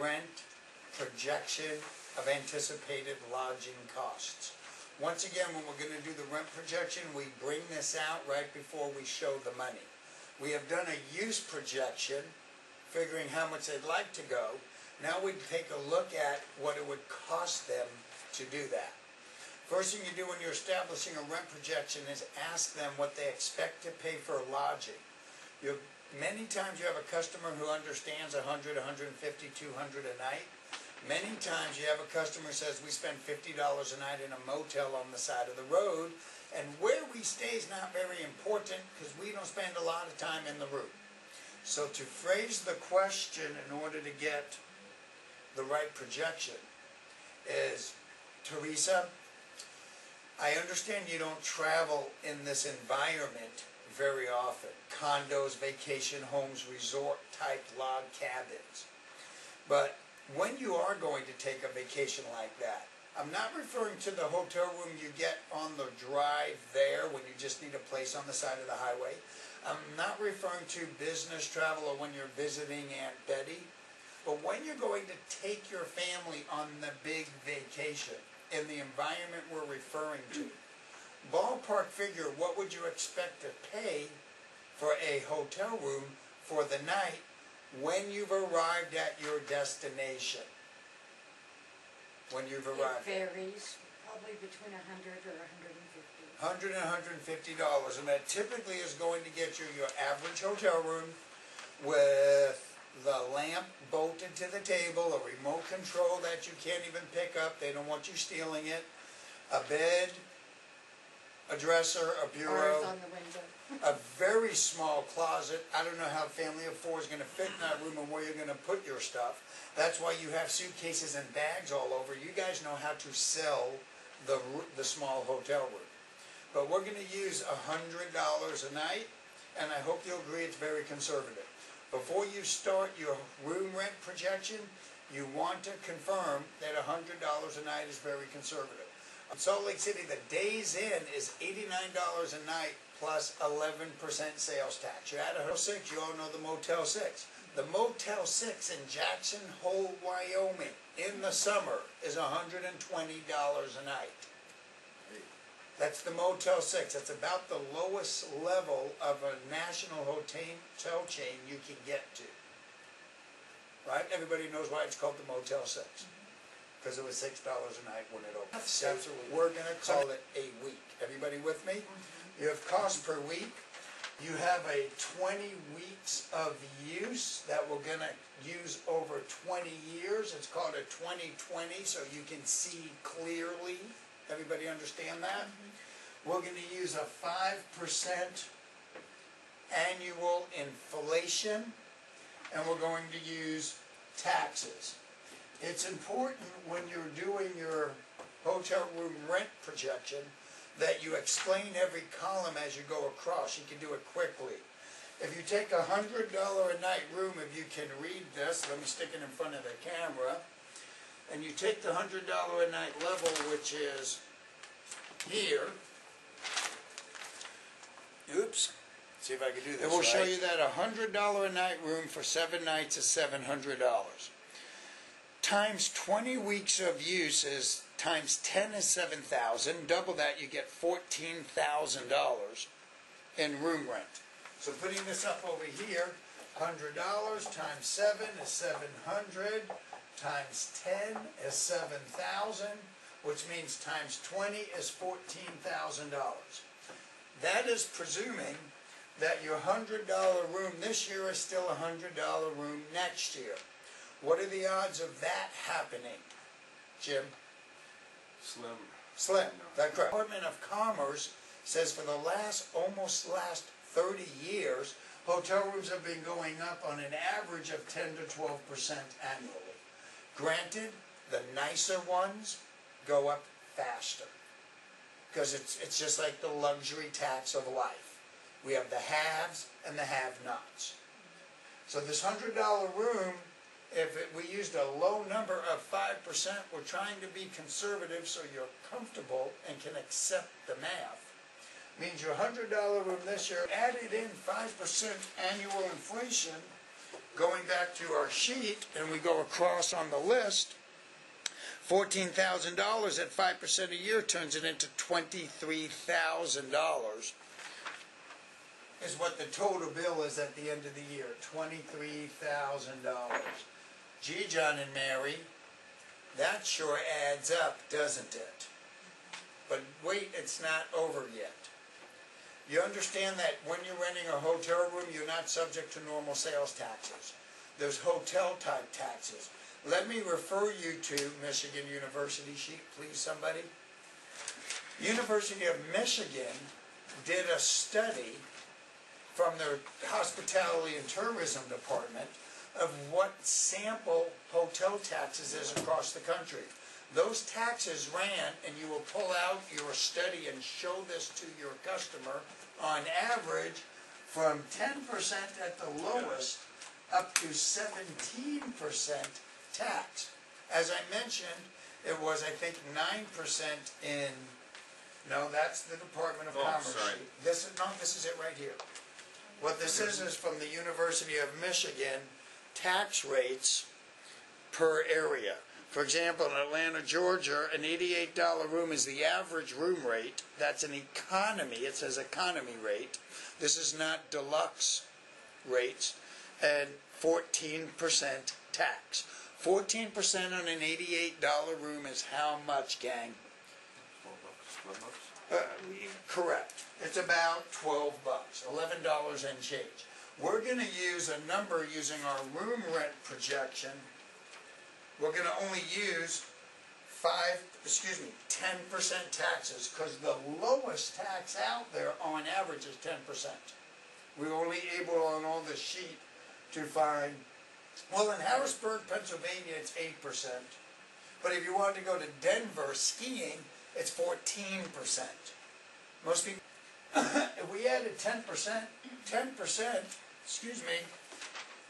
rent projection of anticipated lodging costs. Once again, when we're going to do the rent projection, we bring this out right before we show the money. We have done a use projection, figuring how much they'd like to go. Now we take a look at what it would cost them to do that. First thing you do when you're establishing a rent projection is ask them what they expect to pay for lodging. Many times you have a customer who understands $100, $150, $200 a night. Many times you have a customer who says we spend $50 a night in a motel on the side of the road, and where we stay is not very important because we don't spend a lot of time in the room. So to phrase the question in order to get the right projection is, Teresa, I understand you don't travel in this environment very often. Condos, vacation homes, resort type log cabins. But when you are going to take a vacation like that, I'm not referring to the hotel room you get on the drive there when you just need a place on the side of the highway. I'm not referring to business travel or when you're visiting Aunt Betty. But when you're going to take your family on the big vacation in the environment we're referring to, ballpark figure, what would you expect to pay for a hotel room for the night when you've arrived at your destination? When you've arrived. It varies, probably between $100 or $150. $100 and $150, and that typically is going to get you your average hotel room with the lamp bolted to the table, a remote control that you can't even pick up, they don't want you stealing it, a bed, a dresser, a bureau, on the window. a very small closet. I don't know how a family of four is going to fit in that room and where you're going to put your stuff. That's why you have suitcases and bags all over. You guys know how to sell the small hotel room. But we're going to use $100 a night, and I hope you'll agree it's very conservative. Before you start your room rent projection, you want to confirm that $100 a night is very conservative. In Salt Lake City, the Days Inn is $89 a night plus 11% sales tax. You add a Motel 6, you all know the Motel 6. The Motel 6 in Jackson Hole, Wyoming, in the summer is $120 a night. That's the Motel 6. That's about the lowest level of a national hotel chain you can get to. Right? Everybody knows why it's called the Motel 6. Because it was $6 a night when it opened. That's what we're going to call it a week. Everybody with me? You have cost per week. You have a 20 weeks of use that we're going to use over 20 years. It's called a 2020, so you can see clearly. Everybody understand that? We're going to use a 5% annual inflation, and we're going to use taxes. It's important when you're doing your hotel room rent projection that you explain every column as you go across. You can do it quickly. If you take a $100 a night room, if you can read this, let me stick it in front of the camera, and you take the $100 a night level, which is here. Oops. See if I can do this. And we'll show you that a $100 a night room for 7 nights is $700. Times 20 weeks of use is times 10 is $7,000. Double that, you get $14,000 in room rent. So putting this up over here, $100 times 7 is 700. Times 10 is 7,000, which means times 20 is $14,000. That is presuming that your $100 room this year is still a $100 room next year. What are the odds of that happening, Jim? Slim. Slim. That's correct. The Department of Commerce says for the almost last 30 years, hotel rooms have been going up on an average of 10 to 12% annually. Granted, the nicer ones go up faster because it's just like the luxury tax of life. We have the haves and the have-nots. So this $100 room, if we used a low number of 5%, we're trying to be conservative so you're comfortable and can accept the math. Means your $100 room this year, added in 5% annual inflation, going back to our sheet, and we go across on the list, $14,000 at 5% a year turns it into $23,000 is what the total bill is at the end of the year, $23,000. Gee, John and Mary, that sure adds up, doesn't it? But wait, it's not over yet. You understand that when you're renting a hotel room, you're not subject to normal sales taxes. There's hotel type taxes. Let me refer you to Michigan University sheet, please, somebody. University of Michigan did a study from their hospitality and tourism department of what sample hotel taxes is across the country. Those taxes ran, and you will pull out your study and show this to your customer, on average from 10% at the lowest up to 17% tax. As I mentioned, it was, I think, 9% in, no, that's the Department of Commerce. Sorry. This is it right here. What this is from the University of Michigan, tax rates per area. For example, in Atlanta, Georgia, an $88 room is the average room rate. That's an economy. It says economy rate. This is not deluxe rates. And 14% tax. 14% on an $88 room is how much, gang? Correct. It's about $12, $11 and change. We're going to use a number using our room rent projection. We're going to only use 10% taxes, because the lowest tax out there on average is 10%. We were only able on all the sheet to find, well, in Harrisburg, Pennsylvania, it's 8%. But if you wanted to go to Denver skiing, it's 14%. Most people, if we added 10%,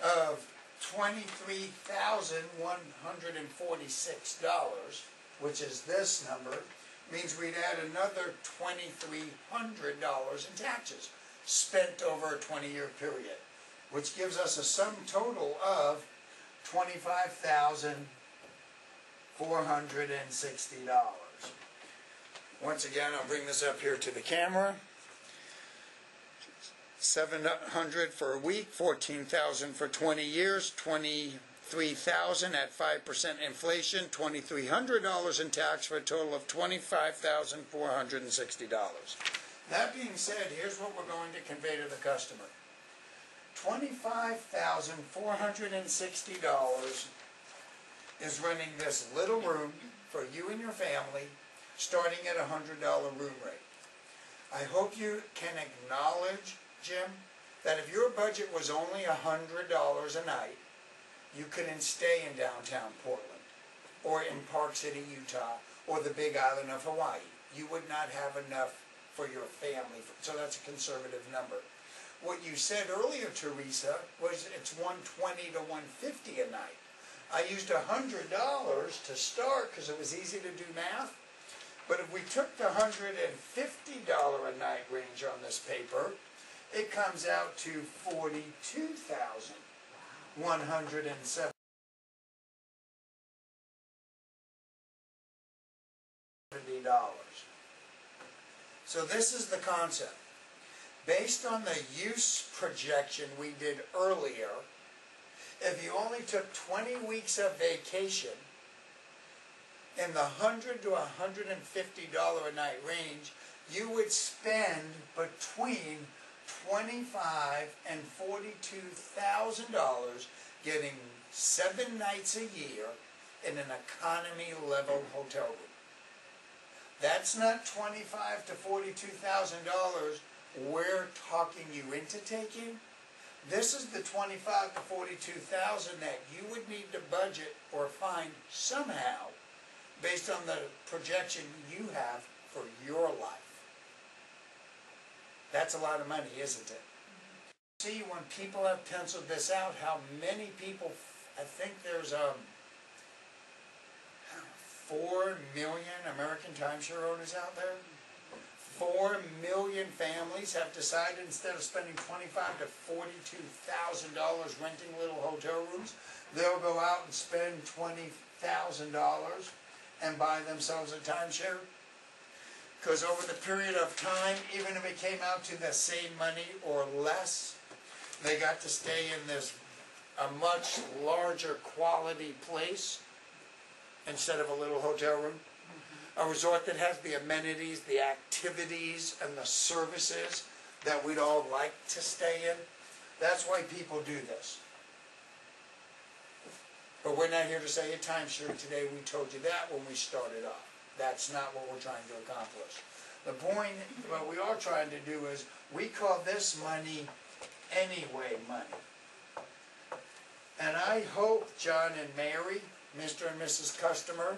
of $23,146, which is this number, means we'd add another $2,300 in taxes spent over a 20-year period, which gives us a sum total of $25,460. Once again, I'll bring this up here to the camera. $700 for a week, $14,000 for 20 years, $23,000 at 5% inflation, $2,300 in tax for a total of $25,460. That being said, here's what we're going to convey to the customer. $25,460 is renting this little room for you and your family, starting at a $100 room rate. I hope you can acknowledge, Jim, that if your budget was only $100 a night, you couldn't stay in downtown Portland, or in Park City, Utah, or the Big Island of Hawaii. You would not have enough for your family, so that's a conservative number. What you said earlier, Teresa, was it's $120 to $150 a night. I used $100 to start because it was easy to do math. But if we took the $150 a night range on this paper, it comes out to $42,170. So this is the concept. Based on the use projection we did earlier, if you only took 20 weeks of vacation in the $100 to $150 a night range, you would spend between $25,000 and $42,000 getting 7 nights a year in an economy level hotel room. That's not $25,000 to $42,000 we're talking you into taking. This is the $25,000 to $42,000 that you would need to budget or find somehow based on the projection you have for your life. That's a lot of money, isn't it? See, when people have penciled this out, how many people, I think there's 4 million American timeshare owners out there. 4 million families have decided instead of spending $25,000 to $42,000 renting little hotel rooms, they'll go out and spend $20,000 and buy themselves a timeshare. Because over the period of time, even if it came out to the same money or less, they got to stay in this a much larger quality place instead of a little hotel room. A resort that has the amenities, the activities, and the services that we'd all like to stay in. That's why people do this. But we're not here to say a timeshare today. We told you that when we started off. That's not what we're trying to accomplish. The point, what we are trying to do is, we call this money anyway money. And I hope, John and Mary, Mr. and Mrs. Customer,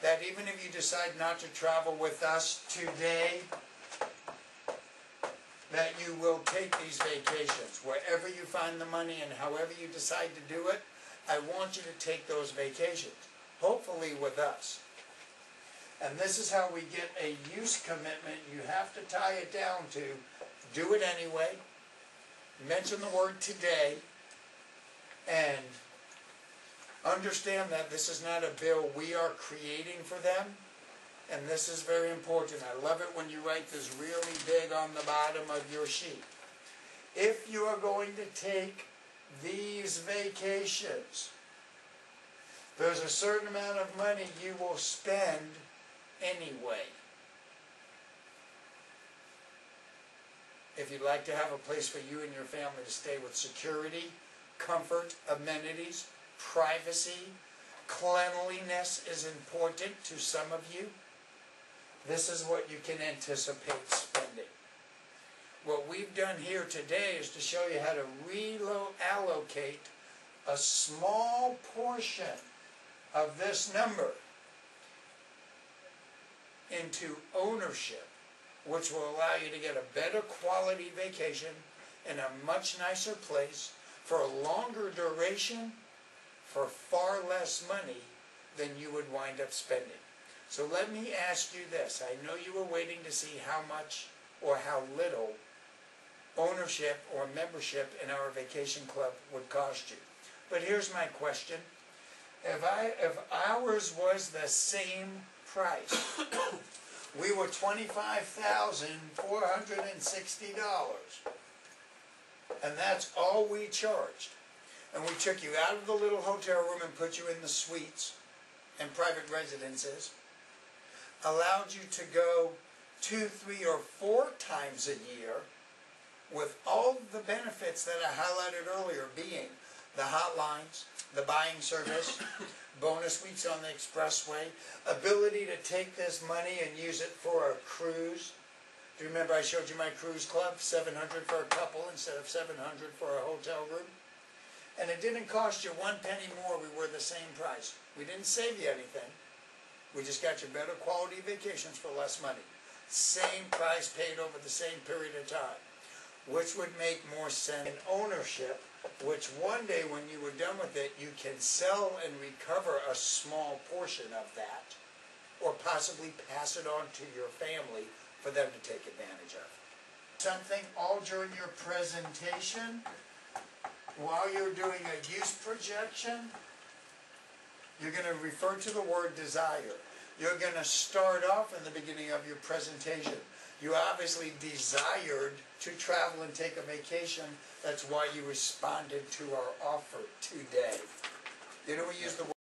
that even if you decide not to travel with us today, that you will take these vacations. Wherever you find the money and however you decide to do it, I want you to take those vacations. Hopefully with us. And this is how we get a use commitment. You have to tie it down to do it anyway, mention the word today, and understand that this is not a bill we are creating for them, and this is very important. I love it when you write this really big on the bottom of your sheet. If you are going to take these vacations, there's a certain amount of money you will spend anyway. If you'd like to have a place for you and your family to stay with security, comfort, amenities, privacy, cleanliness is important to some of you. This is what you can anticipate spending. What we've done here today is to show you how to reallocate a small portion of this number into ownership, which will allow you to get a better quality vacation in a much nicer place for a longer duration for far less money than you would wind up spending. So let me ask you this. I know you were waiting to see how much or how little ownership or membership in our vacation club would cost you. But here's my question. If ours was the same price, we were $25,460, and that's all we charged, and we took you out of the little hotel room and put you in the suites and private residences, allowed you to go 2, 3, or 4 times a year with all the benefits that I highlighted earlier, being the hotlines, the buying service, bonus weeks on the expressway, ability to take this money and use it for a cruise. Do you remember I showed you my cruise club? $700 for a couple instead of $700 for a hotel room. And it didn't cost you 1 penny more. We were the same price. We didn't save you anything. We just got you better quality vacations for less money. Same price paid over the same period of time. Which would make more sense in ownership, which one day when you were done with it, you can sell and recover a small portion of that, or possibly pass it on to your family for them to take advantage of. Something all during your presentation, while you're doing a use projection, you're going to refer to the word desire. You're going to start off in the beginning of your presentation. You obviously desired to travel and take a vacation. That's why you responded to our offer today. You know, we use the word